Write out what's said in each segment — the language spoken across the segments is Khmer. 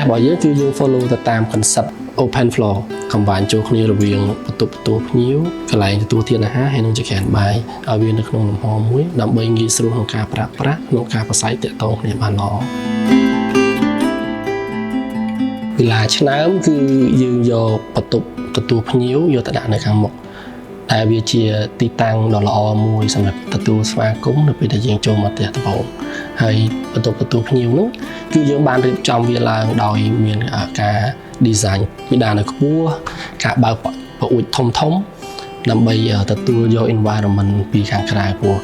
ះរបស់យើងគឺយើង follow ទៅតាម concept open floor កំបាញ់ចូលគ្នារវាងបន្ទប់ទទួលភ្ញៀវកន្លែងទទួលទានអាហារហើយនឹងចក្រានបាយឲ្យវានៅក្នុងលំហមួយដើម្បីងាយស្រួលក្នុងការប្រើប្រាស់ក្នុងការប្រស័យទាក់ទងគ្នាបានល្អវិឡាឆ្នើមគឺយើងយកបន្ទប់ទទួលភ្ញៀវយកទៅដាក់នៅខាងមុខតែវាជាទីតាំងដ៏ល្អមួយសម្រាប់ទទួលស្វាគមន៍នៅពេលដែលយើងចូលមកផ្ទះដំបូងហើយបន្ទប់ទទួលភ្ញៀវនោះគឺយើងបានរៀបចំវាឡើងដោយមានការ design ពីដើមនៅខ្ពស់ការបើកប្រអួចធំដើម្បីទទួលយក environment ពីខាងក្រៅពោះ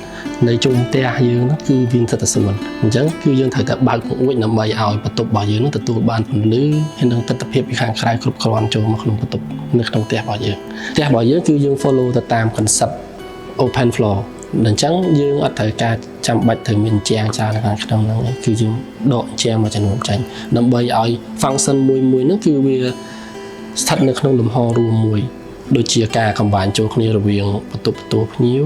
នៅជុំផ្ទះយើងនោះគឺវាសិតតែស្រួលអញ្ចឹងគឺយើងត្រូវតែបើកប្រអួចដើម្បីឲ្យបន្ទប់របស់យើងនោះទទួលបានពន្លឺហើយនឹងទិដ្ឋភាពពីខាងក្រៅគ្រប់គ្រាន់ចូលមកក្នុងបន្ទប់នៅក្នុងផ្ទះរបស់យើងគឺយើង follow ទៅតាម concept open floor អញ្ចឹងយើងអត់ត្រូវការចាំបាច់ត្រូវមានជាងច្រើននៅខាងក្នុងហ្នឹងគឺយើងដកជាងមួយចំនួនចាញ់ដើម្បីឲ្យ function មួយហ្នឹងគឺវាស្ថិតនៅក្នុងលំហរួមមួយដូចជាការកំបាញ់ចូលគ្នារវាងបន្ទប់ទទួលភ្ញៀវ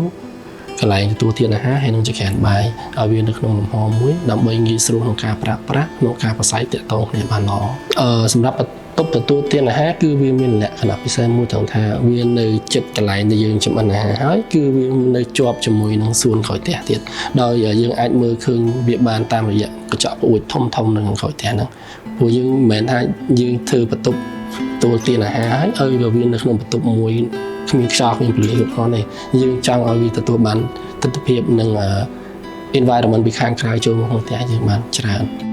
កន្លែងទទួលទានអាហារហើយនឹងចក្រានបាយឲ្យវានៅក្នុងលំហមួយដើម្បីងាយស្រួលក្នុងការប្រើប្រាស់ក្នុងការប្រស័យទាក់ទងគ្នាបានល្អសម្រាប់បន្ទប់ទទួលទានអាហារគឺវាមានលក្ខណៈពិសេសមួយត្រង់ថាវានៅជិតកន្លែងដែលយើងចម្អិនអាហារហើយគឺវានៅជាប់ជាមួយនឹងសួនក្រោយផ្ទះទៀតដោយយើងអាចមើលឃើញវាបានតាមរយៈកញ្ចក់ប្អួយធំនៅក្នុងក្រោយផ្ទះហ្នឹងព្រោះយើងមិនមែនថាយើងធ្វើបន្ទប់ទទួលទានអាហារហើយឲ្យវានៅក្នុងបន្ទប់មួយគ្មានខ្យល់គ្មានពន្លឺគ្រប់គ្រាន់ទេយើងចង់ឲ្យវាទទួលបានទិដ្ឋភាពនិង environment ពីខាងក្រៅចូលមកក្នុងផ្ទះយើងបានច្រើន